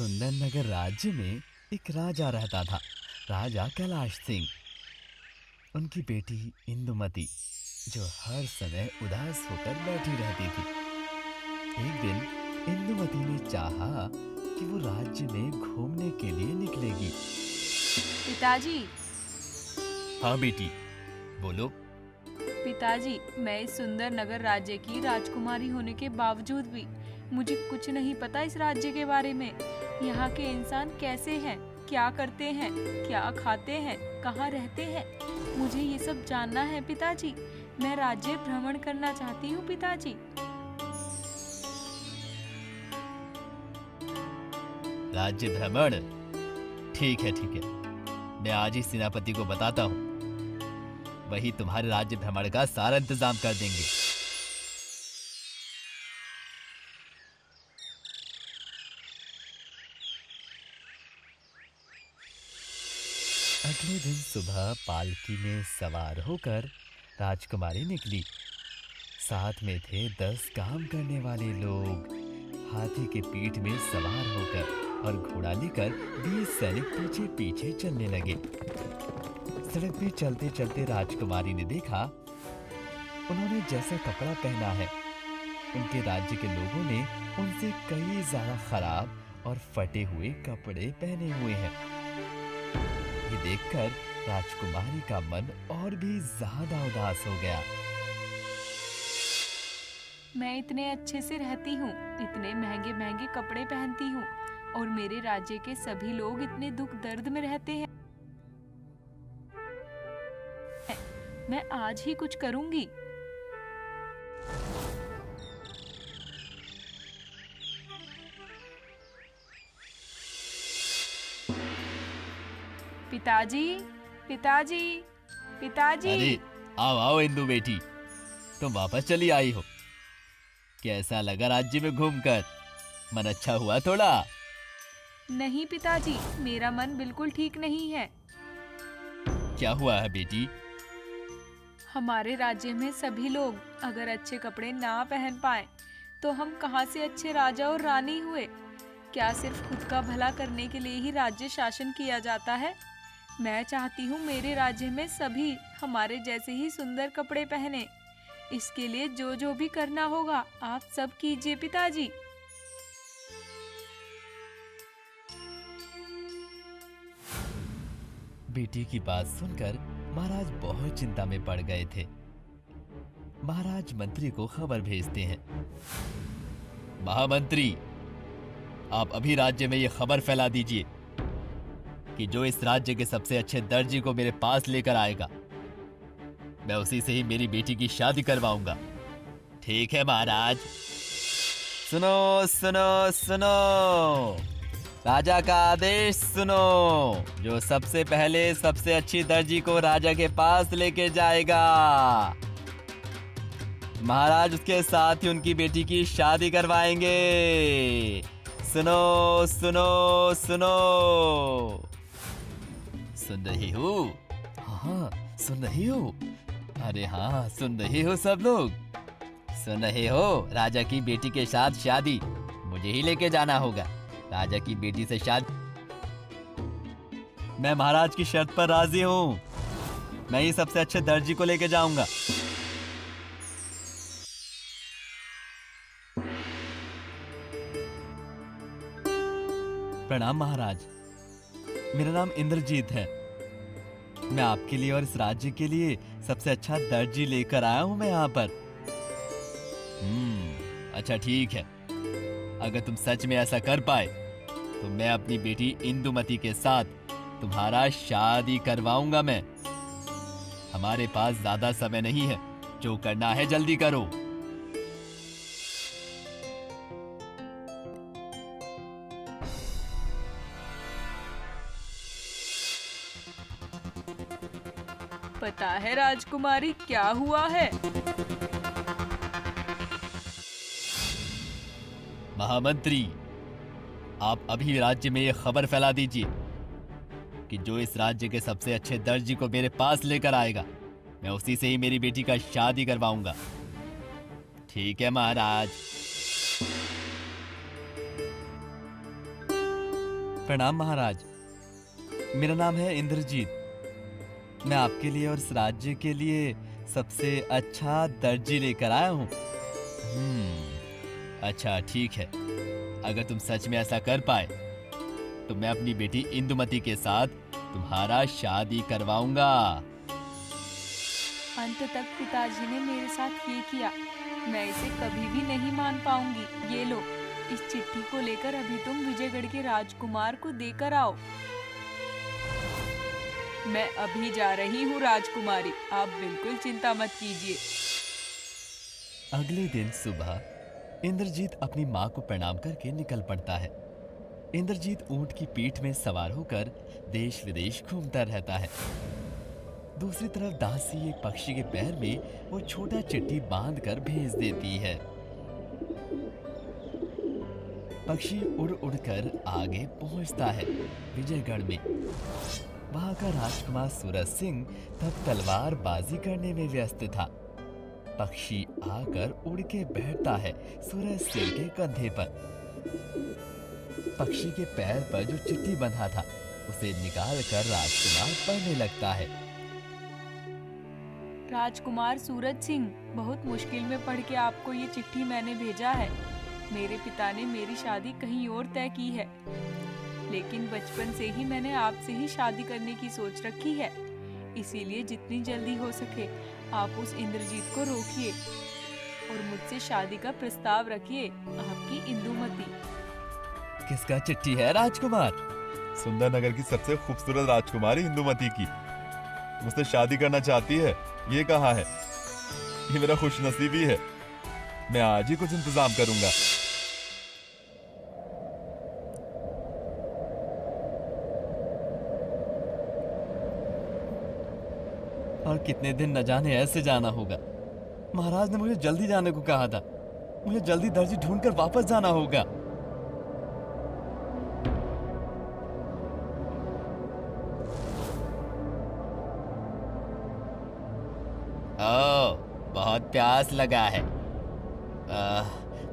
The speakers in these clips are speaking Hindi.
सुंदर नगर राज्य में एक राजा रहता था, राजा कैलाश सिंह। उनकी बेटी इंदुमती, जो हर समय उदास होकर बैठी रहती थी। एक दिन इंदुमती ने चाहा कि वो राज्य में घूमने के लिए निकलेगी। पिताजी। हाँ बेटी, बोलो। पिताजी, मैं इस सुंदर नगर राज्य की राजकुमारी होने के बावजूद भी मुझे कुछ नहीं पता इस राज्य के बारे में। यहाँ के इंसान कैसे हैं, क्या करते हैं, क्या खाते हैं, कहाँ रहते हैं, मुझे ये सब जानना है पिताजी। मैं राज्य भ्रमण करना चाहती हूँ पिताजी। राज्य भ्रमण? ठीक है ठीक है, मैं आज ही सेनापति को बताता हूँ, वही तुम्हारे राज्य भ्रमण का सारा इंतजाम कर देंगे। अगले दिन सुबह पालकी में सवार होकर राजकुमारी निकली। साथ में थे 10 काम करने वाले लोग। हाथी के पीठ में सवार होकर और घोड़ा लेकर 20 सैनिक पीछे पीछे चलने लगे। सड़क पे चलते चलते राजकुमारी ने देखा, उन्होंने जैसा कपड़ा पहना है, उनके राज्य के लोगों ने उनसे कई ज्यादा खराब और फटे हुए कपड़े पहने हुए हैं। ये देखकर राजकुमारी का मन और भी ज्यादा उदास हो गया। मैं इतने अच्छे से रहती हूँ, इतने महंगे महंगे कपड़े पहनती हूँ, और मेरे राज्य के सभी लोग इतने दुख दर्द में रहते हैं। मैं आज ही कुछ करूंगी। पिताजी, पिताजी, पिताजी। अरे आओ आओ इंदु बेटी, तुम वापस चली आई हो। कैसा लगा राज्य में घूमकर? मन अच्छा हुआ थोड़ा? नहीं पिताजी, मेरा मन बिल्कुल ठीक नहीं है। क्या हुआ है बेटी? हमारे राज्य में सभी लोग अगर अच्छे कपड़े ना पहन पाए तो हम कहाँ से अच्छे राजा और रानी हुए? क्या सिर्फ खुद का भला करने के लिए ही राज्य शासन किया जाता है? मैं चाहती हूँ मेरे राज्य में सभी हमारे जैसे ही सुंदर कपड़े पहने। इसके लिए जो जो भी करना होगा आप सब कीजिए पिताजी। बेटी की बात सुनकर महाराज बहुत चिंता में पड़ गए थे। महाराज मंत्री को खबर भेजते हैं। महामंत्री, आप अभी राज्य में ये खबर फैला दीजिए कि जो इस राज्य के सबसे अच्छे दर्जी को मेरे पास लेकर आएगा, मैं उसी से ही मेरी बेटी की शादी करवाऊंगा। ठीक है महाराज। सुनो सुनो सुनो, राजा का आदेश सुनो। जो सबसे पहले सबसे अच्छी दर्जी को राजा के पास लेके जाएगा, महाराज उसके साथ ही उनकी बेटी की शादी करवाएंगे। सुनो सुनो सुनो। सुन रही हो? हाँ सुन रही हो? अरे हाँ, सुन रही हो सब लोग? सुन रहे हो? राजा की बेटी के साथ शादी मुझे ही लेके जाना होगा। राजा की बेटी से शादी। मैं महाराज की शर्त पर राजी हूँ। मैं ही सबसे अच्छे दर्जी को लेके जाऊंगा। प्रणाम महाराज, मेरा नाम इंद्रजीत है। मैं आपके लिए और इस राज्य के लिए सबसे अच्छा दर्जी लेकर आया हूं मैं यहाँ पर। अच्छा ठीक है, अगर तुम सच में ऐसा कर पाए तो मैं अपनी बेटी इंदुमती के साथ तुम्हारा शादी करवाऊंगा। मैं, हमारे पास ज्यादा समय नहीं है, जो करना है जल्दी करो। पता है राजकुमारी क्या हुआ है? महामंत्री, आप अभी राज्य में ये खबर फैला दीजिए कि जो इस राज्य के सबसे अच्छे दर्जी को मेरे पास लेकर आएगा, मैं उसी से ही मेरी बेटी का शादी करवाऊंगा। ठीक है महाराज। प्रणाम महाराज। मेरा नाम है इंद्रजीत। मैं आपके लिए और इस राज्य के लिए सबसे अच्छा दर्जी लेकर आया हूँ। अच्छा ठीक है। अगर तुम सच में ऐसा कर पाए तो मैं अपनी बेटी इंदुमती के साथ तुम्हारा शादी करवाऊंगा। अंत तक पिताजी ने मेरे साथ ये किया, मैं इसे कभी भी नहीं मान पाऊंगी। ये लो, इस चिट्ठी को लेकर अभी तुम विजयगढ़ के राजकुमार को देकर आओ। मैं अभी जा रही हूँ राजकुमारी, आप बिल्कुल चिंता मत कीजिए। अगले दिन सुबह इंद्रजीत अपनी माँ को प्रणाम करके निकल पड़ता है। इंद्रजीत ऊंट की पीठ में सवार होकर देश विदेश घूमता रहता है। दूसरी तरफ दासी एक पक्षी के पैर में वो छोटा चिट्ठी बांधकर भेज देती है। पक्षी उड़ उड़कर आगे पहुंचता है विजयगढ़ में। वहां का राजकुमार सूरज सिंह तब तलवार बाजी करने में व्यस्त था। पक्षी आकर उड़ के बैठता है सूरज सिंह के कंधे पर। पक्षी के पैर पर जो चिट्ठी बंधा था उसे निकालकर राजकुमार पढ़ने लगता है। राजकुमार सूरज सिंह, बहुत मुश्किल में पढ़ के आपको ये चिट्ठी मैंने भेजा है। मेरे पिता ने मेरी शादी कहीं और तय की है, लेकिन बचपन से ही मैंने आपसे ही शादी करने की सोच रखी है। इसीलिए जितनी जल्दी हो सके आप उस इंद्रजीत को रोकिए और मुझसे शादी का प्रस्ताव रखिए। आपकी इंदुमती। किसका चिट्ठी है राजकुमार? सुंदर नगर की सबसे खूबसूरत राजकुमारी इंदुमती की। मुझसे शादी करना चाहती है, ये कहा है। ये मेरा खुशनसीबी है। मैं आज ही कुछ इंतजाम करूंगा। और कितने दिन न जाने ऐसे जाना होगा। महाराज ने मुझे जल्दी जाने को कहा था। मुझे जल्दी दर्जी ढूंढकर वापस जाना होगा। ओह, बहुत प्यास लगा है।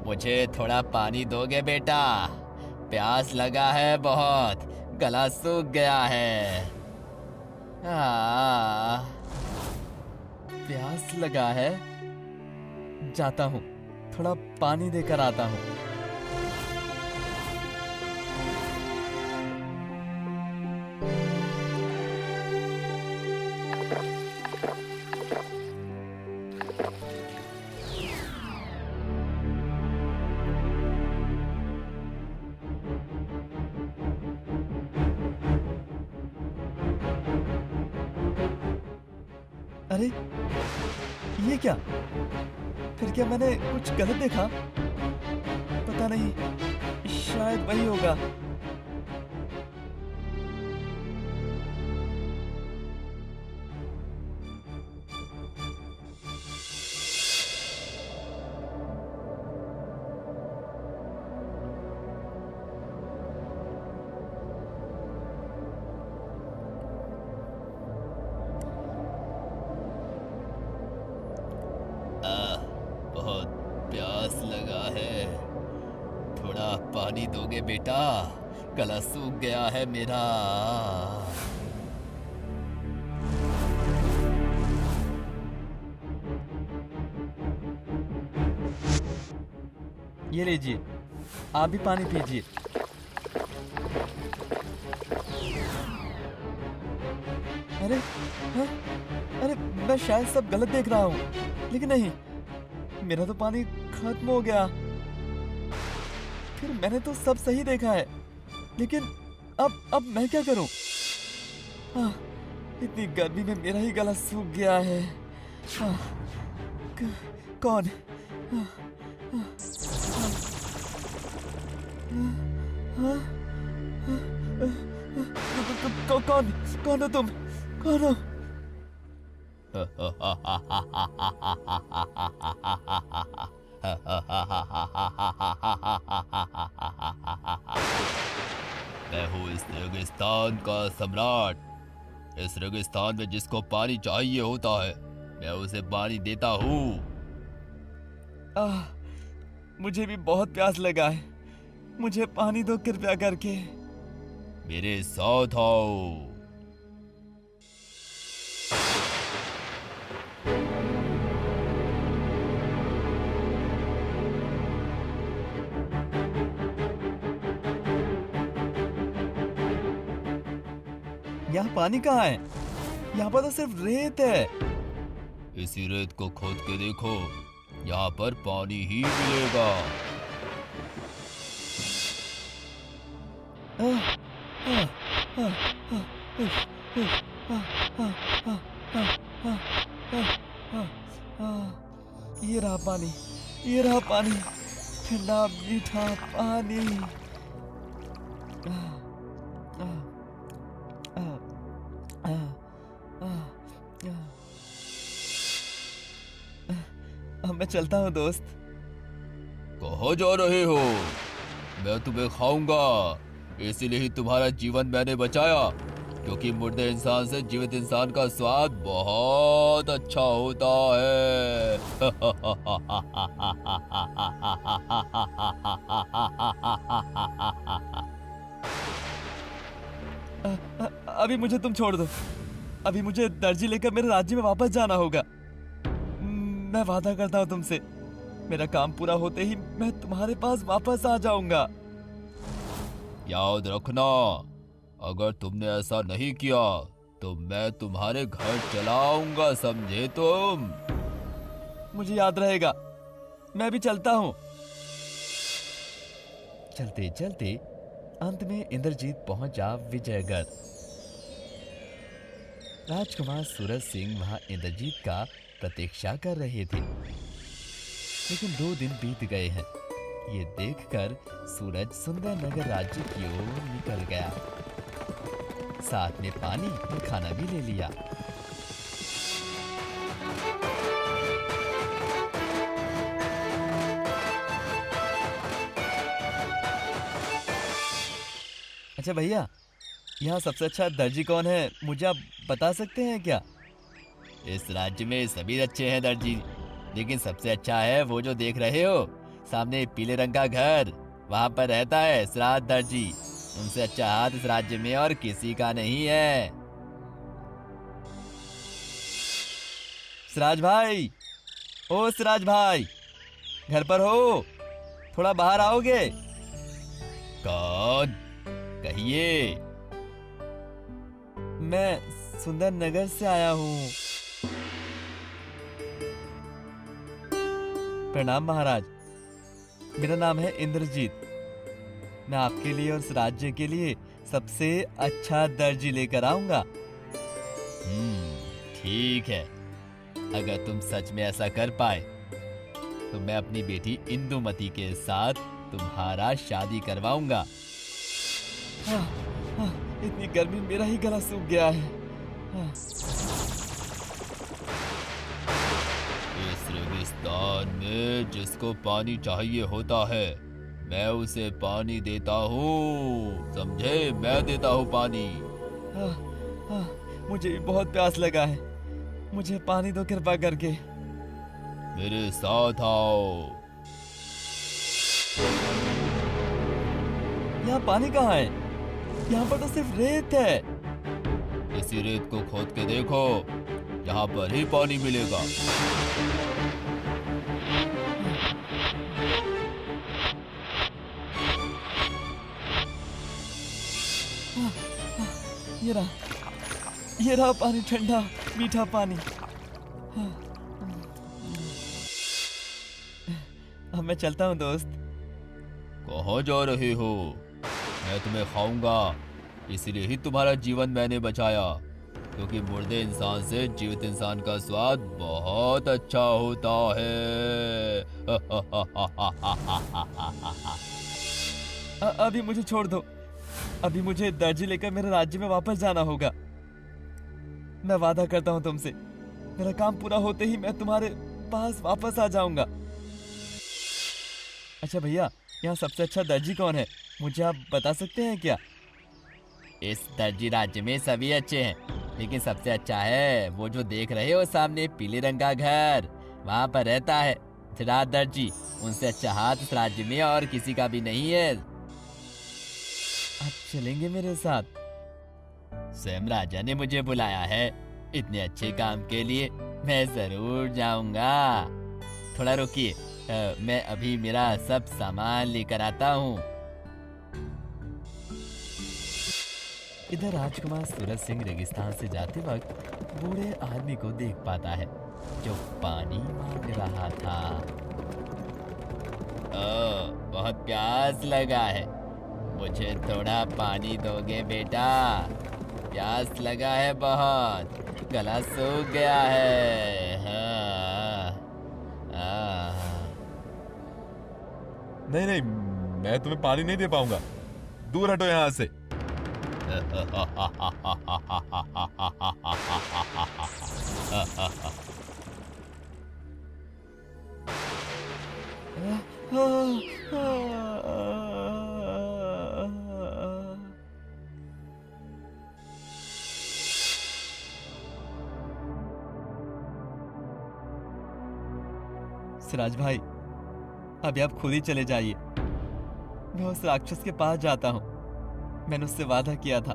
मुझे थोड़ा पानी दोगे बेटा? प्यास लगा है बहुत, गला सूख गया है। प्यास लगा है, जाता हूँ, थोड़ा पानी देकर आता हूँ। अरे ये क्या? फिर क्या मैंने कुछ गलत देखा? पता नहीं, शायद वही होगा। बहुत प्यास लगा है, थोड़ा पानी दोगे बेटा? गला सूख गया है मेरा। ये लीजिए, आप भी पानी पीजिए। अरे हाँ? अरे मैं शायद सब गलत देख रहा हूँ, लेकिन नहीं, मेरा तो पानी खत्म हो गया। फिर मैंने तो सब सही देखा है, लेकिन अब मैं क्या करूं? इतनी गर्मी में मेरा ही गला सूख गया है। कौन? कौन हो तुम? कौन हो? मैं हूँ इस रेगिस्तान का सम्राट। इस रेगिस्तान में जिसको पानी चाहिए होता है, मैं उसे पानी देता हूँ। मुझे भी बहुत प्यास लगा है, मुझे पानी दो कृपया करके। मेरे साथ आओ। यहाँ पानी कहाँ है? यहाँ पर तो सिर्फ रेत है। इसी रेत को खोद के देखो, यहाँ पर पानी ही मिलेगा। आह, आह, आह, आह, उफ, उफ, आह, आह, आह, आह, आह, आह, आह, आह। ये रहा पानी, ये रहा पानी, ठंडा मीठा पानी। आह, आह, आह, आह, आह, आह। अब मैं चलता हूँ दोस्त। कहाँ जा रहे हो? मैं तुम्हें खाऊंगा, इसीलिए ही तुम्हारा जीवन मैंने बचाया, क्योंकि मुर्दे इंसान से जीवित इंसान का स्वाद बहुत अच्छा होता है। अभी मुझे तुम छोड़ दो। अभी मुझे दर्जी लेकर मेरे राज्य में वापस जाना होगा। मैं वादा करता हूँ तुमसे, मेरा काम पूरा होते ही मैं तुम्हारे पास वापस आ जाऊंगा। याद रखना, अगर तुमने ऐसा नहीं किया तो मैं तुम्हारे घर चलाऊंगा, समझे तुम? मुझे याद रहेगा, मैं भी चलता हूँ। चलते चलते अंत में इंद्रजीत पहुंचा विजयगढ़। राजकुमार सूरज सिंह वहां इंद्रजीत का प्रतीक्षा कर रहे थे, लेकिन 2 दिन बीत गए हैं। ये देखकर सूरज सुंदर नगर राज्य की ओर निकल गया। साथ में पानी और खाना भी ले लिया। अच्छा भैया, यहाँ सबसे अच्छा दर्जी कौन है, मुझे आप बता सकते हैं क्या? इस राज्य में सभी अच्छे हैं दर्जी, लेकिन सबसे अच्छा है वो जो देख रहे हो, सामने पीले रंग का घर, वहाँ पर रहता है सिराज दर्जी। उनसे अच्छा हाथ इस राज्य में और किसी का नहीं है। सिराज भाई, ओ सिराज भाई, घर पर हो? थोड़ा बाहर आओगे? कौन? कहिए। मैं सुंदर नगर से आया हूँ। प्रणाम महाराज, मेरा नाम है इंद्रजीत। मैं आपके लिए और इस राज्य के लिए सबसे अच्छा दर्जी लेकर आऊंगा। ठीक है, अगर तुम सच में ऐसा कर पाए तो मैं अपनी बेटी इंदुमती के साथ तुम्हारा शादी करवाऊंगा। इतनी गर्मी में मेरा ही गला सूख गया है। इस रेगिस्तान में जिसको पानी चाहिए होता है, मैं उसे पानी देता हूँ, समझे? मैं देता हूँ पानी। मुझे भी बहुत प्यास लगा है, मुझे पानी दो कृपा करके। मेरे साथ आओ। यहाँ पानी कहाँ है? यहाँ पर तो सिर्फ रेत है। इसी रेत को खोद के देखो, यहाँ पर ही पानी मिलेगा। ये रहा पानी, ठंडा मीठा पानी। अब मैं चलता हूँ दोस्त। कहाँ जा रहे हो? मैं तुम्हें खाऊंगा, इसलिए ही तुम्हारा जीवन मैंने बचाया, क्योंकि मुर्दे इंसान से जीवित इंसान का स्वाद बहुत अच्छा होता है। अभी मुझे छोड़ दो। अभी मुझे दर्जी लेकर मेरे राज्य में वापस जाना होगा। मैं वादा करता हूँ तुमसे, मेरा काम पूरा होते ही मैं तुम्हारे पास वापस आ जाऊंगा। अच्छा भैया, यहाँ सबसे अच्छा दर्जी कौन है, मुझे आप बता सकते हैं क्या? इस दर्जी राज्य में सभी अच्छे हैं, लेकिन सबसे अच्छा है वो जो देख रहे हो सामने पीले रंग का घर, वहाँ पर रहता है सिराज दर्जी। उनसे अच्छा हाथ इस राज्य में और किसी का भी नहीं है। आप चलेंगे मेरे साथ? स्वयं राजा ने मुझे बुलाया है इतने अच्छे काम के लिए, मैं जरूर जाऊंगा। थोड़ा रुकिए, मैं अभी मेरा सब सामान लेकर आता हूँ। इधर राजकुमार सूरज सिंह रेगिस्तान से जाते वक्त बूढ़े आदमी को देख पाता है जो पानी मांग रहा था। बहुत प्यास लगा है, मुझे थोड़ा पानी दोगे बेटा? प्यास लगा है बहुत, गला सूख गया है। नहीं नहीं, मैं तुम्हें पानी नहीं दे पाऊंगा, दूर हटो यहाँ से। सिराज भाई, अभी आप खुद ही चले जाइए, मैं उस राक्षस के पास जाता हूँ। मैंने उससे वादा किया था,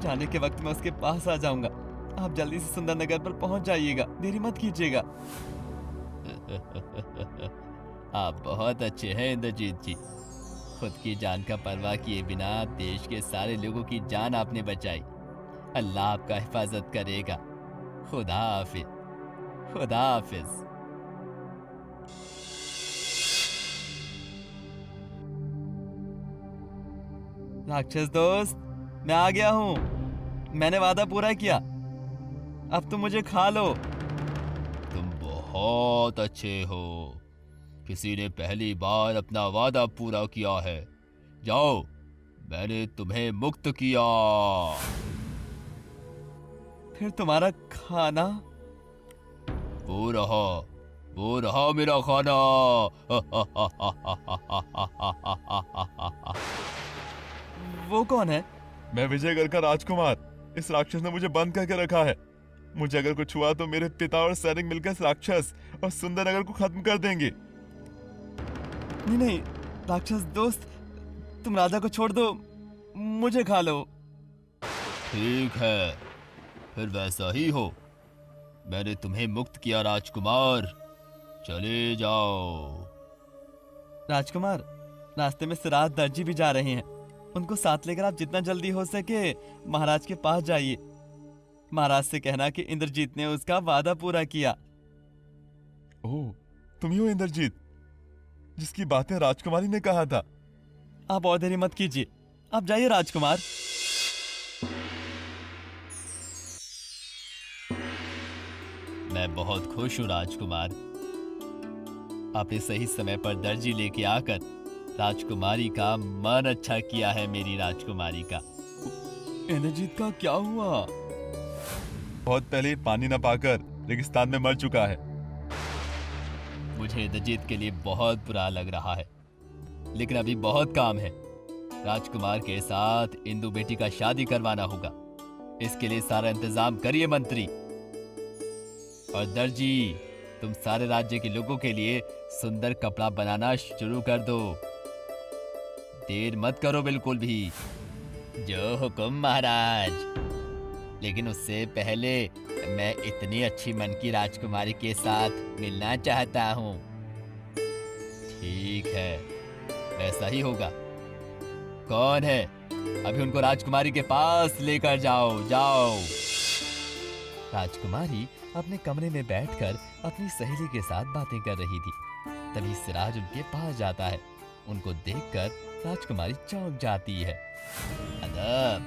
जाने के वक्त मैं उसके पास आ जाऊंगा। आप जल्दी से सुंदर नगर पर पहुंच जाइएगा, देरी मत कीजिएगा। आप बहुत अच्छे हैं इंद्रजीत जी, खुद की जान का परवाह किए बिना देश के सारे लोगों की जान आपने बचाई। अल्लाह आपका हिफाजत करेगा। खुदा हाफिज, खुदा हाफिज। राक्षस दोस्त, मैं आ गया हूँ। मैंने वादा पूरा किया, अब तुम मुझे खा लो। तुम बहुत अच्छे हो, किसी ने पहली बार अपना वादा पूरा किया है। जाओ, मैंने तुम्हें मुक्त किया। फिर तुम्हारा खाना? वो रहा मेरा खाना। वो कौन है? मैं विजयगढ़ का राजकुमार। इस राक्षस ने मुझे बंद करके रखा है। मुझे अगर कुछ हुआ तो मेरे पिता और सैनिक मिलकर इस राक्षस और सुंदर नगर को खत्म कर देंगे। नहीं नहीं राक्षस दोस्त, तुम राजा को छोड़ दो, मुझे खा लो। ठीक है, फिर वैसा ही हो। मैंने तुम्हें मुक्त किया राजकुमार, चले जाओ। राजकुमार, रास्ते में सिराज दर्जी भी जा रहे हैं, उनको साथ लेकर आप जितना जल्दी हो सके महाराज के पास जाइए। महाराज से कहना कि इंद्रजीत ने उसका वादा पूरा किया। ओह, तुम ही हो इंद्रजीत, जिसकी बातें राजकुमारी ने कहा था। आप और देरी मत कीजिए, आप जाइए राजकुमार। मैं बहुत खुश हूँ राजकुमार, आपने सही समय पर दर्जी लेके आकर राजकुमारी का मन अच्छा किया है। मेरी राजकुमारी का। इंद्रजीत का क्या हुआ? बहुत पहले पानी न पाकर रेगिस्तान में मर चुका है। मुझे इंद्रजीत के लिए बहुत बुरा लग रहा है, लेकिन अभी बहुत काम है। राजकुमार के साथ इंदु बेटी का शादी करवाना होगा, इसके लिए सारा इंतजाम करिए मंत्री। और दर्जी, तुम सारे राज्य के लोगों के लिए सुंदर कपड़ा बनाना शुरू कर दो, देर मत करो बिल्कुल भी। जो हुक्म महाराज। लेकिन उससे पहले मैं इतनी अच्छी मन की राजकुमारी के साथ मिलना चाहता हूँ। ठीक है, ऐसा ही होगा। कौन है? अभी उनको राजकुमारी के पास लेकर जाओ, जाओ। राजकुमारी अपने कमरे में बैठकर अपनी सहेली के साथ बातें कर रही थी। तभी सिराज उनके पास जाता है। उनको देखकर राजकुमारी चौंक जाती है। अदब,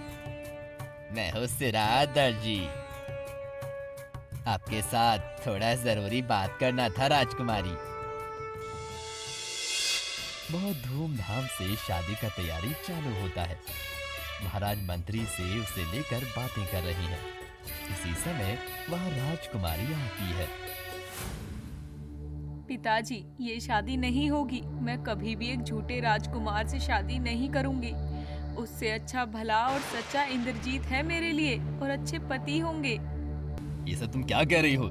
मैं हूँ सिराज दर्जी, आपके साथ थोड़ा जरूरी बात करना था राजकुमारी। बहुत धूमधाम से शादी का तैयारी चालू होता है। महाराज मंत्री से उसे लेकर बातें कर रही हैं। इसी समय वहाँ राजकुमारी आती है। पिताजी, ये शादी नहीं होगी। मैं कभी भी एक झूठे राजकुमार से शादी नहीं करूंगी। उससे अच्छा भला और सच्चा इंद्रजीत है मेरे लिए, और अच्छे पति होंगे। ये सब तुम क्या कह रही हो?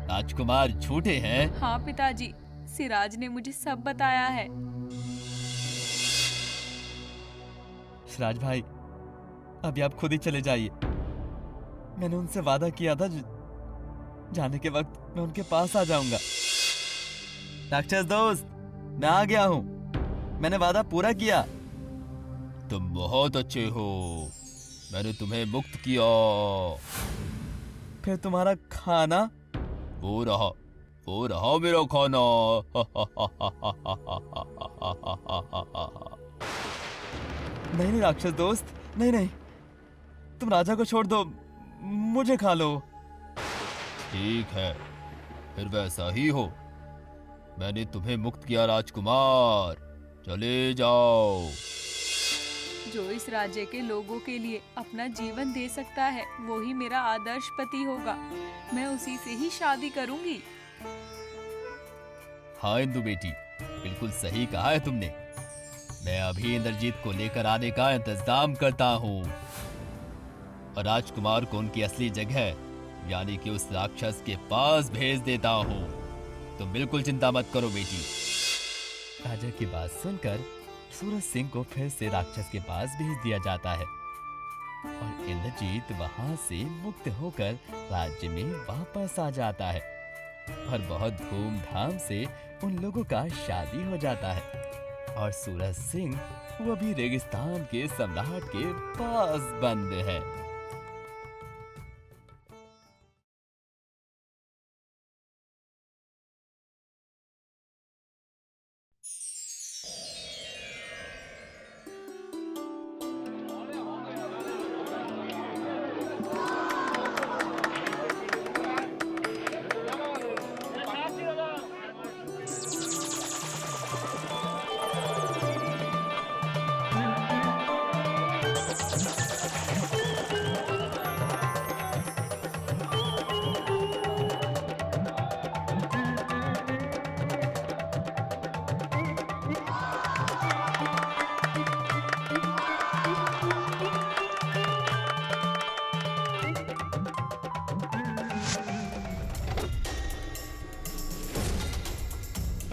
राजकुमार झूठे हैं? हाँ पिताजी, सिराज ने मुझे सब बताया है। यक्षराज भाई, अभी आप खुद ही चले जाइए। मैंने उनसे वादा किया था, जाने के वक्त मैं उनके पास आ जाऊंगा। राक्षस दोस्त, मैं आ गया हूं। मैंने वादा पूरा किया। तुम बहुत अच्छे हो, मैंने तुम्हें मुक्त किया। फिर तुम्हारा खाना? वो रहा मेरा खाना। नहीं नहीं राक्षस दोस्त, नहीं नहीं, तुम राजा को छोड़ दो, मुझे खा लो। ठीक है, फिर वैसा ही हो। मैंने तुम्हें मुक्त किया राजकुमार, चले जाओ। जो इस राज्य के लोगों के लिए अपना जीवन दे सकता है, वो ही मेरा आदर्श पति होगा। मैं उसी से ही शादी करूंगी। हाँ इंदु बेटी, बिल्कुल सही कहा है तुमने। मैं अभी इंद्रजीत को लेकर आने का इंतजाम करता हूँ और राजकुमार को उनकी असली जगह यानी कि उस राक्षस के पास भेज देता हूँ। तुम बिल्कुल चिंता मत करो बेटी। राजा की बात सुनकर सूरज सिंह को फिर से राक्षस के पास भेज दिया जाता है और इंद्रजीत वहां से मुक्त होकर राज्य में वापस आ जाता है और बहुत धूमधाम से उन लोगों का शादी हो जाता है और सूरज सिंह वो भी रेगिस्तान के सम्राट के पास बंद है।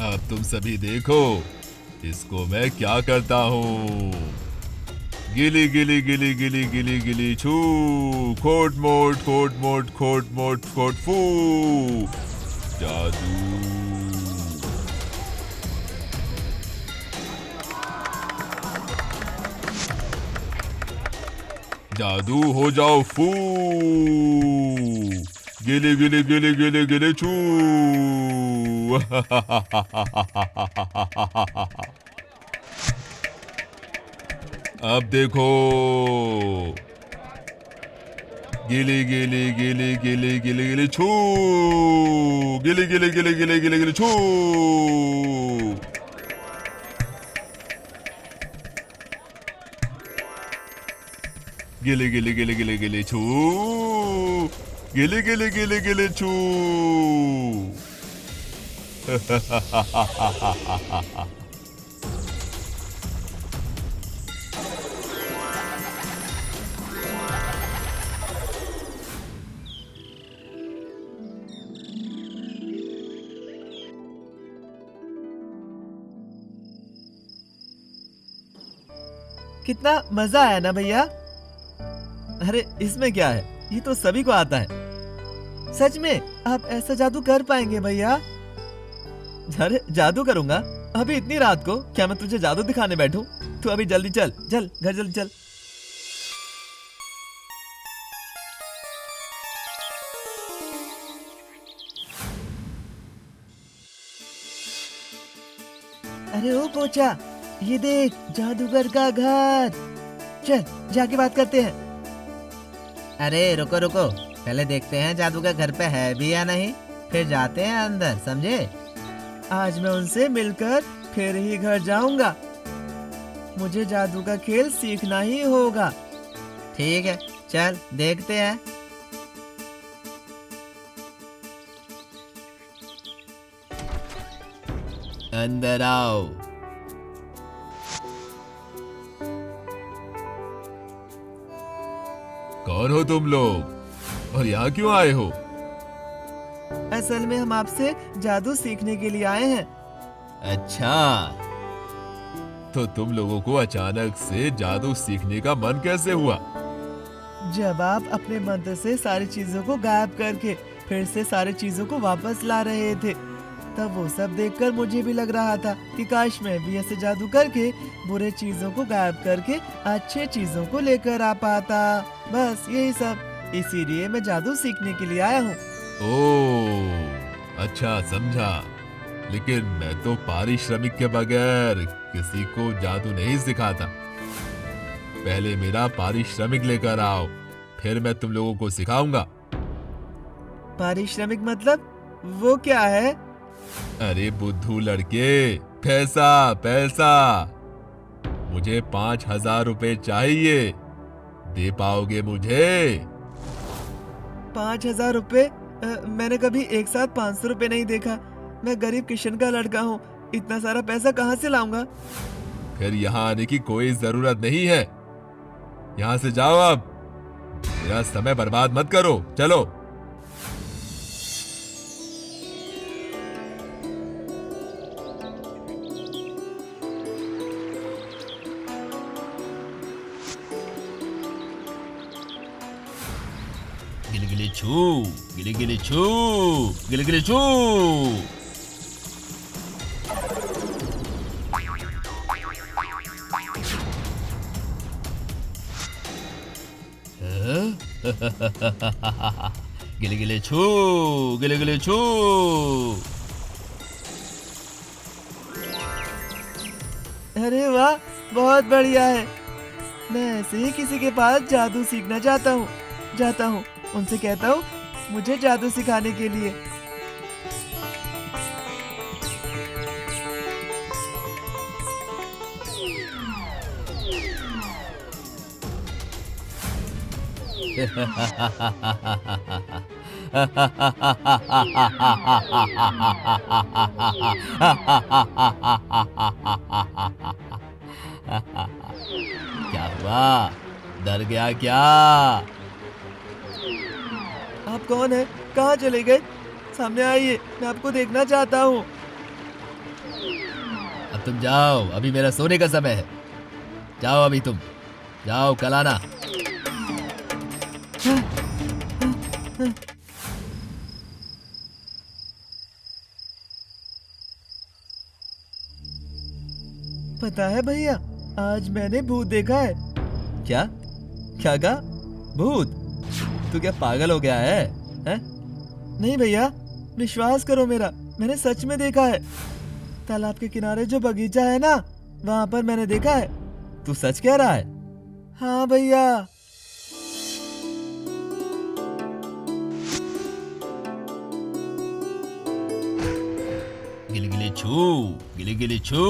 अब तुम सभी देखो, इसको मैं क्या करता हूँ। गिली गिली गिली गिली गिली गिली छू, खोट मोट खोट मोट खोट मोट खोट फू। जादू। जादू हो जाओ फू। गिली गिली गिली गिली गिली छू। अब देखो, गिली गिली गिली गिली गिली गिली छू। गिली गिली गिली गिली गिली गिली छू। गिली गिली गिली गिली गिली छू। गिली गिली गिली गिली छू। कितना मजा आया ना भैया। अरे इसमें क्या है, ये तो सभी को आता है। सच में आप ऐसा जादू कर पाएंगे भैया? अरे जादू करूंगा? अभी इतनी रात को क्या मैं तुझे जादू दिखाने बैठूं? तू अभी जल्दी चल, चल घर जल्दी चल। अरे ओ पोचा, ये देख जादूगर का घर। चल जाके बात करते हैं। अरे रुको रुको, पहले देखते हैं जादू का घर पे है भी या नहीं, फिर जाते हैं अंदर, समझे? आज मैं उनसे मिलकर फिर ही घर जाऊंगा। मुझे जादू का खेल सीखना ही होगा। ठीक है, चल देखते हैं। अंदर आओ। कौन हो तुम लोग और यहाँ क्यों आए हो? असल में हम आपसे जादू सीखने के लिए आए हैं। अच्छा, तो तुम लोगों को अचानक से जादू सीखने का मन कैसे हुआ? जब आप अपने मंत्र से सारी चीजों को गायब करके फिर से सारी चीजों को वापस ला रहे थे, तब वो सब देखकर मुझे भी लग रहा था कि काश मैं भी ऐसे जादू करके बुरे चीजों को गायब करके अच्छे चीजों को लेकर आ पाता। बस यही सब, इसीलिए मैं जादू सीखने के लिए आया हूँ। ओह, अच्छा समझा। लेकिन मैं तो पारिश्रमिक के बगैर किसी को जादू नहीं सिखाता। पहले मेरा पारिश्रमिक लेकर आओ, फिर मैं तुम लोगों को सिखाऊंगा। पारिश्रमिक मतलब वो क्या है? अरे बुद्धू लड़के, पैसा पैसा। मुझे 5,000 रुपए चाहिए, दे पाओगे मुझे? 5,000 रुपए? मैंने कभी एक साथ 500 रुपए नहीं देखा। मैं गरीब किशन का लड़का हूँ, इतना सारा पैसा कहाँ से लाऊंगा? फिर यहाँ आने की कोई जरूरत नहीं है। यहाँ से जाओ अब, मेरा समय बर्बाद मत करो, चलो। गिली छू, गिली छू, गिली छू। गिली छू, गिली छू। अरे वाह, बहुत बढ़िया है। मैं ऐसे ही किसी के पास जादू सीखना जाता हूँ, उनसे कहता हूँ मुझे जादू सिखाने के लिए। क्या हुआ, डर गया क्या? आप कौन है? कहाँ चले गए? सामने आइए, मैं आपको देखना चाहता हूँ। अब तुम जाओ, अभी मेरा सोने का समय है। जाओ अभी तुम, जाओ, कल आना। पता है भैया, आज मैंने भूत देखा है। क्या क्या कहा? भूत? तू क्या पागल हो गया है? हैं? नहीं भैया, विश्वास करो मेरा, मैंने सच में देखा है। तालाब के किनारे जो बगीचा है ना, वहाँ पर मैंने देखा है। तू सच कह रहा है? हाँ भैया। गिली छू, गिली छू,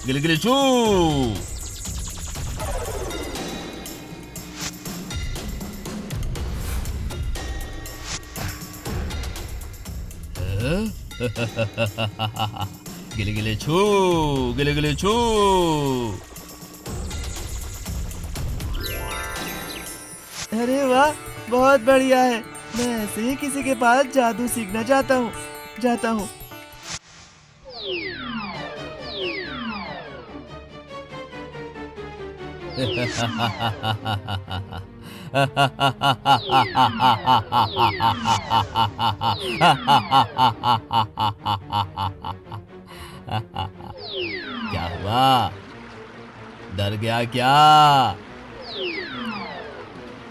गिली छू। गिली छू, गिली छू। अरे वाह, बहुत बढ़िया है। मैं ऐसे ही किसी के पास जादू सीखना जाता हूँ। क्या हुआ, डर गया क्या?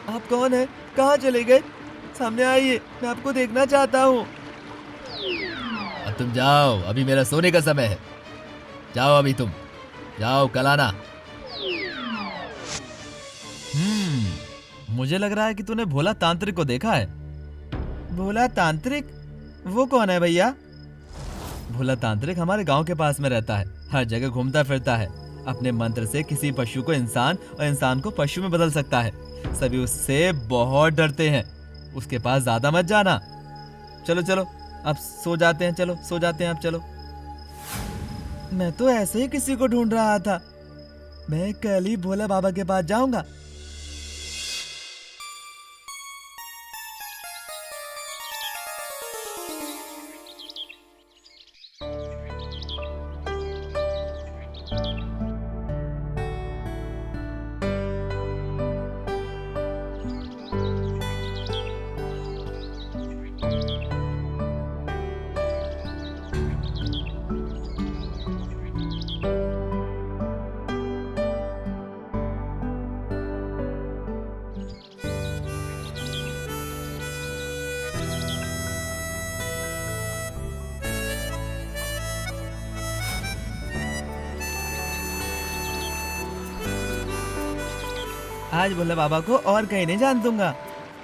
आप कौन है? कहाँ चले गए? सामने आइए, मैं आपको देखना चाहता हूँ। अब तुम जाओ, अभी मेरा सोने का समय है। जाओ अभी तुम, जाओ, कल आना। मुझे लग रहा है कि तूने भोला तांत्रिक को देखा है। भोला तांत्रिक? वो कौन है भैया? भोला तांत्रिक हमारे गांव के पास में रहता है, हर जगह घूमता फिरता है। अपने मंत्र से किसी पशु को इंसान और इंसान को पशु में बदल सकता है। सभी उससे बहुत डरते हैं। उसके पास ज्यादा मत जाना। चलो चलो, अब सो जाते हैं। चलो सो जाते हैं, अब चलो। मैं तो ऐसे ही किसी को ढूंढ रहा था। मैं कल ही भोला बाबा के पास जाऊंगा। आज भोले बाबा को और कहीं नहीं जान दूंगा।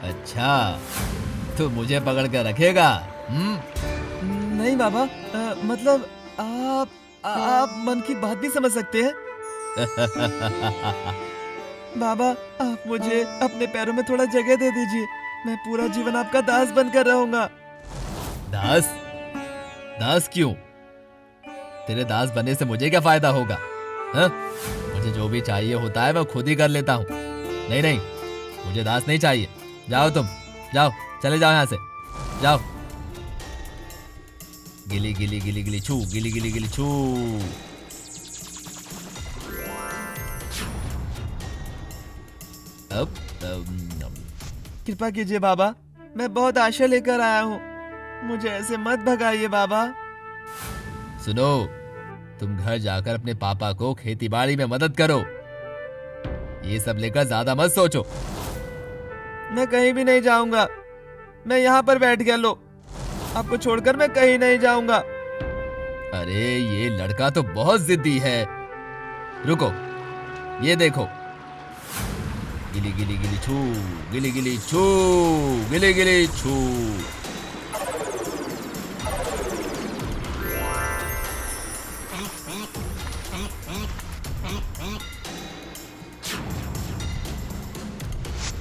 अच्छा, तो मुझे पकड़ कर रखेगा? नहीं बाबा, मतलब आप मन की बात भी समझ सकते हैं। बाबा, आप मुझे अपने पैरों में थोड़ा जगह दे दीजिए। मैं पूरा जीवन आपका दास बनकर रहूंगा। दास? दास क्यों? तेरे दास बनने से मुझे क्या फायदा होगा? हाँ? मुझे जो भी चाहिए होता है मैं खुद ही कर लेता हूँ। नहीं नहीं, मुझे दास नहीं चाहिए। जाओ तुम, जाओ, चले जाओ यहाँ से, जाओ। गिली गिली गिली गिली छू, गिली गिली गिली छू। अब कृपा कीजिए बाबा, मैं बहुत आशा लेकर आया हूँ, मुझे ऐसे मत भगाइए बाबा। सुनो, तुम घर जाकर अपने पापा को खेतीबाड़ी में मदद करो। ये सब लेकर ज्यादा मत सोचो। मैं कहीं भी नहीं जाऊंगा, मैं यहाँ पर बैठ गया। लो, आपको छोड़कर मैं कहीं नहीं जाऊंगा। अरे ये लड़का तो बहुत जिद्दी है। रुको, ये देखो। गिली गिली गिली छू, गिली गिली छू, गिली गिली छू।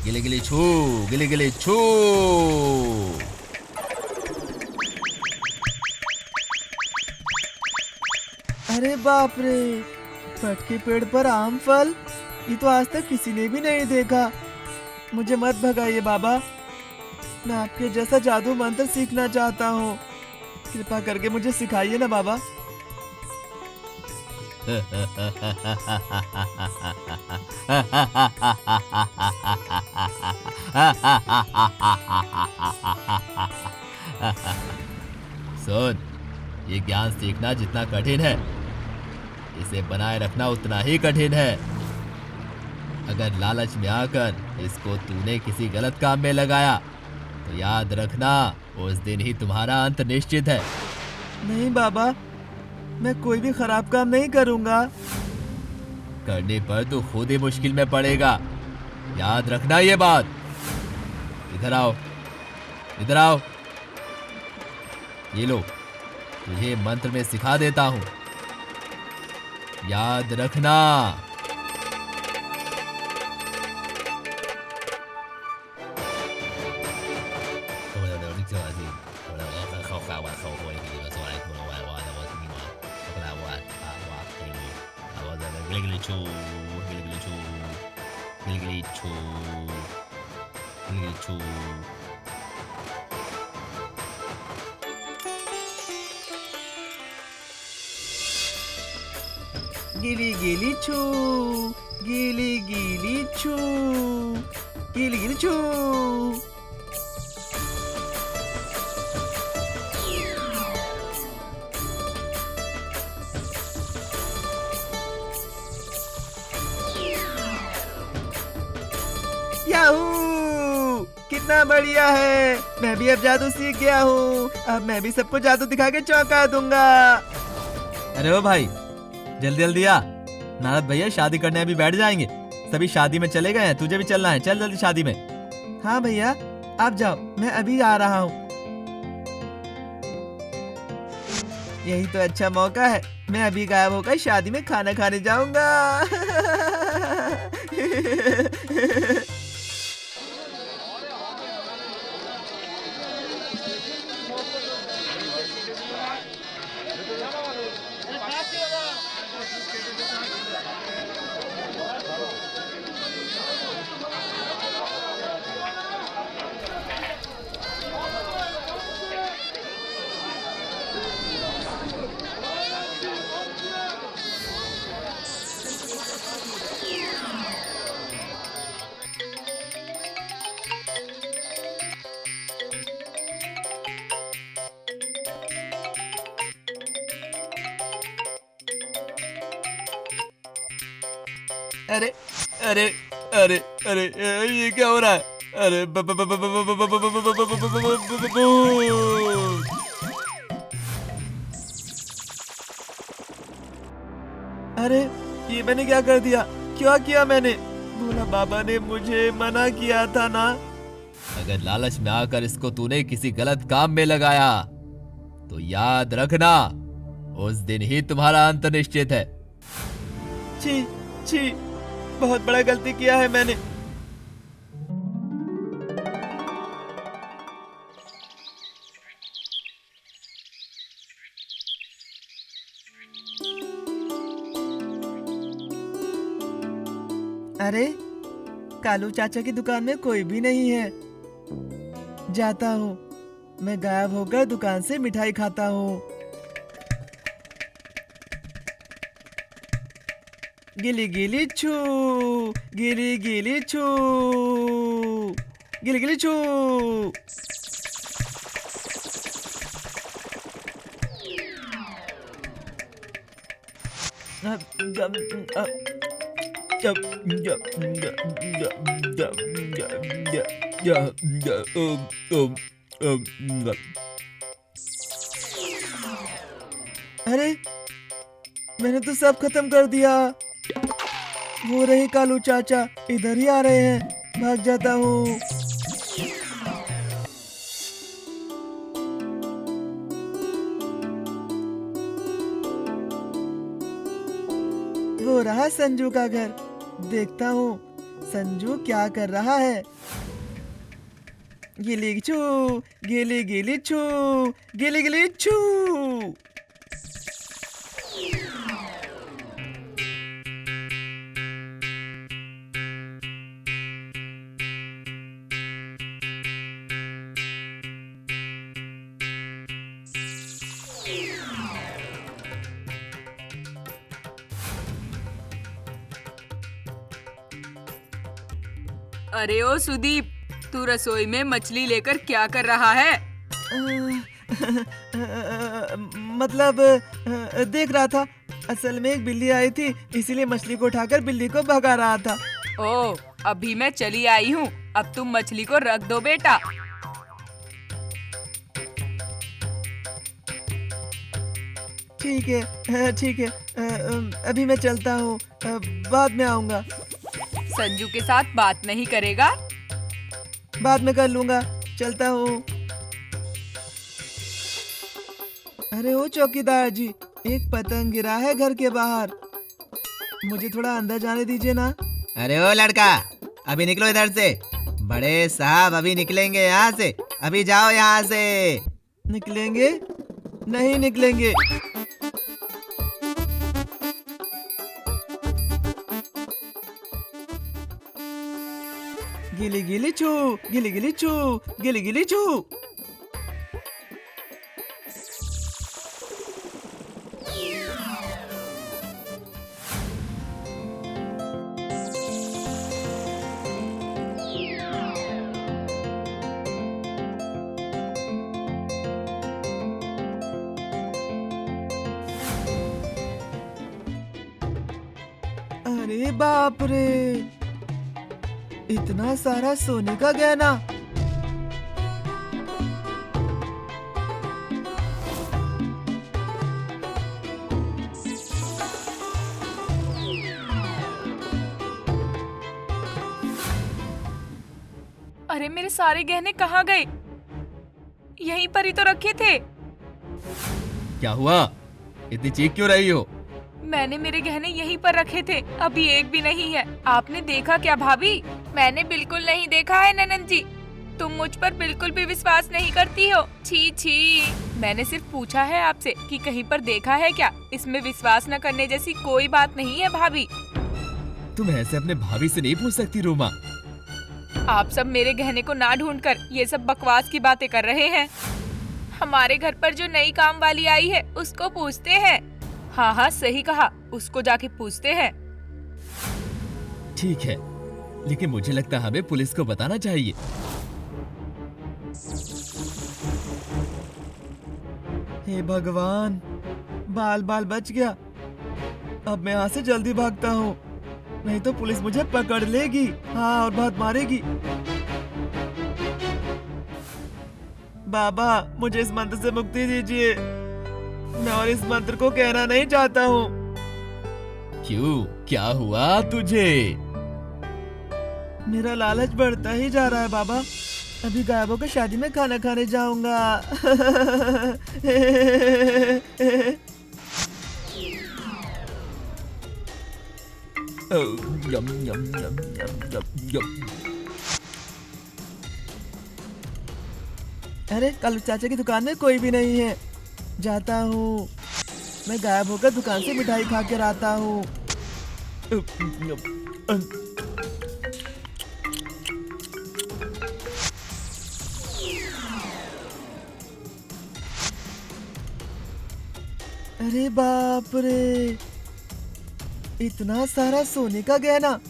गिली गिली छू, गिली गिली छू। अरे बाप रे, फट के पेड़ पर आम फल, ये तो आज तक किसी ने भी नहीं देखा। मुझे मत भगाइए बाबा, मैं आपके जैसा जादू मंत्र सीखना चाहता हूँ। कृपा करके मुझे सिखाइए ना बाबा। सुन, ये ज्ञान सीखना जितना कठिन है, इसे बनाए रखना उतना ही कठिन है। अगर लालच में आकर इसको तूने किसी गलत काम में लगाया तो याद रखना, उस दिन ही तुम्हारा अंत निश्चित है। नहीं बाबा, मैं कोई भी खराब काम नहीं करूँगा। करने पर तू खुद ही मुश्किल में पड़ेगा, याद रखना ये बात। इधर आओ, इधर आओ। ये लो, तुझे मंत्र में सिखा देता हूँ, याद रखना। गिली गिली छू, गिली गिली छू, गिली गिली छू। याहू! कितना बढ़िया है, मैं भी अब जादू सीख गया हूँ। अब मैं भी सबको जादू दिखा के चौंका दूंगा। अरे ओ भाई, जल्दी जल्दी आ, नारद भैया शादी करने अभी बैठ जाएंगे। सभी शादी में चले गए हैं, तुझे भी चलना है, चल जल्दी शादी में। हाँ भैया, आप जाओ, मैं अभी आ रहा हूँ। यही तो अच्छा मौका है, मैं अभी गायब होकर शादी में खाना खाने जाऊंगा। अरे अरे अरे अरे, ये क्या हो रहा है? अरे अरे, ये मैंने क्या कर दिया? क्या किया मैंने? भोला बाबा ने मुझे मना किया था ना। अगर लालच में आकर इसको तूने किसी गलत काम में लगाया तो याद रखना, उस दिन ही तुम्हारा अंत निश्चित है। छी छी, बहुत बड़ा गलती किया है मैंने। अरे कालू चाचा की दुकान में कोई भी नहीं है। जाता हूँ, मैं गायब होकर दुकान से मिठाई खाता हूँ। गिली गिली छू, गिली गिली छू, गिली गिली छू। अरे मैंने तो सब खत्म कर दिया। वो रहे कालू चाचा, इधर ही आ रहे हैं। भाग जाता हूँ। वो रहा संजू का घर। देखता हूँ संजू क्या कर रहा है। गिली छू, गिली गिली छू, गिली गिली छू। अरे ओ सुदीप, तू रसोई में मछली लेकर क्या कर रहा है? मतलब देख रहा था। असल में एक बिल्ली आई थी, इसीलिए मछली को उठाकर बिल्ली को भगा रहा था। ओ, अभी मैं चली आई हूँ। अब तुम मछली को रख दो बेटा। ठीक है, ठीक है। अभी मैं चलता हूँ, बाद में आऊँगा। संजू के साथ बात नहीं करेगा? बाद में कर लूँगा, चलता हूँ। अरे ओ चौकीदार जी, एक पतंग गिरा है घर के बाहर। मुझे थोड़ा अंदर जाने दीजिए ना। अरे ओ लड़का, अभी निकलो इधर से। बड़े साहब अभी निकलेंगे यहाँ से। अभी जाओ यहाँ से। निकलेंगे? नहीं निकलेंगे। गिली गिली छू, गिली गिली छू, गिली गिली छू। अरे बाप रे, इतना सारा सोने का गहना। अरे मेरे सारे गहने कहाँ गए? यहीं पर ही तो रखे थे। क्या हुआ? इतनी चीख क्यों रही हो? मैंने मेरे गहने यहीं पर रखे थे, अभी एक भी नहीं है। आपने देखा क्या भाभी? मैंने बिल्कुल नहीं देखा है ननद जी। तुम मुझ पर बिल्कुल भी विश्वास नहीं करती हो। छी छी। मैंने सिर्फ पूछा है आपसे कि कहीं पर देखा है क्या। इसमें विश्वास न करने जैसी कोई बात नहीं है भाभी। तुम ऐसे अपने भाभी से नहीं पूछ सकती रोमा। आप सब मेरे गहने को ना ढूंढकर ये सब बकवास की बातें कर रहे हैं। हमारे घर पर जो नई काम वाली आई है उसको पूछते हैं। हाँ हाँ सही कहा, उसको जाके पूछते हैं। ठीक है, लेकिन मुझे लगता है हमें पुलिस को बताना चाहिए। हे भगवान, बाल बाल बच गया। अब मैं यहाँ से जल्दी भागता हूँ, नहीं तो पुलिस मुझे पकड़ लेगी। हाँ, और बहुत मारेगी। बाबा, मुझे इस मंत्र से मुक्ति दीजिए। मैं और इस मंत्र को कहना नहीं चाहता हूँ। क्यों, क्या हुआ तुझे? मेरा लालच बढ़ता ही जा रहा है बाबा। अभी गायबों की शादी में खाना खाने जाऊंगा। यम यम यम यम यम यम। अरे कालू चाचा की दुकान में कोई भी नहीं है। जाता हूँ, मैं गायब होकर दुकान से मिठाई खा कर आता हूँ। अरे बाप रे, इतना सारा सोने का गहना।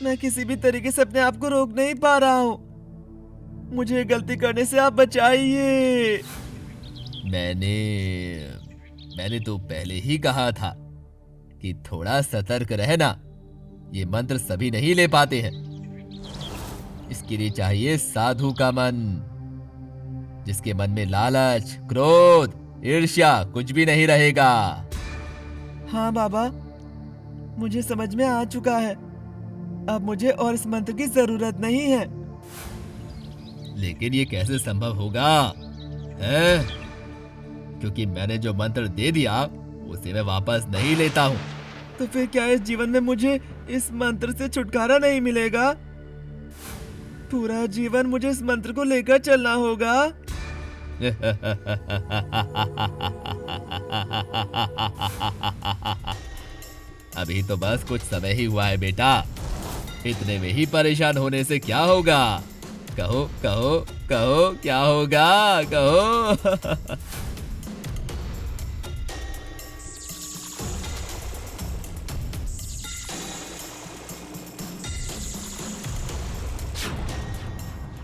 मैं किसी भी तरीके से अपने आप को रोक नहीं पा रहा हूँ। मुझे गलती करने से आप बचाइए। मैंने तो पहले ही कहा था कि थोड़ा सतर्क रहना। ये मंत्र सभी नहीं ले पाते हैं। इसके लिए चाहिए साधु का मन, जिसके मन में लालच, क्रोध, ईर्ष्या कुछ भी नहीं रहेगा। हाँ बाबा, मुझे समझ में आ चुका है। अब मुझे और इस मंत्र की जरूरत नहीं है। लेकिन ये कैसे संभव होगा है? क्योंकि मैंने जो मंत्र दे दिया उसे मैं वापस नहीं लेता हूँ। तो फिर क्या इस जीवन में मुझे इस मंत्र से छुटकारा नहीं मिलेगा? पूरा जीवन मुझे इस मंत्र को लेकर चलना होगा। अभी तो बस कुछ समय ही हुआ है बेटा। इतने में ही परेशान होने से क्या होगा? कहो कहो कहो, क्या होगा? कहो।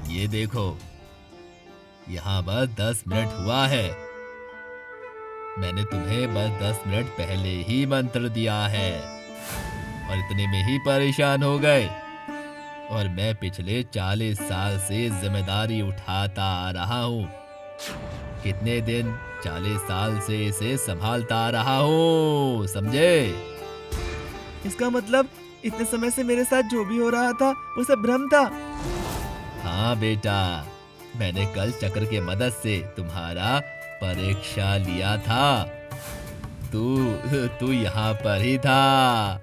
ये देखो, यहाँ बस 10 मिनट हुआ है। मैंने तुम्हें बस 10 मिनट पहले ही मंत्र दिया है और इतने में ही परेशान हो गए। और मैं पिछले 40 साल से जिम्मेदारी उठाता आ रहा हूँ। कितने दिन? 40 साल से इसे संभालता आ रहा हूँ, समझे? इसका मतलब इतने समय से मेरे साथ जो भी हो रहा था वो सब भ्रम था। हाँ बेटा, मैंने कल चक्र के मदद से तुम्हारा परीक्षा लिया था। तू यहाँ पर ही था।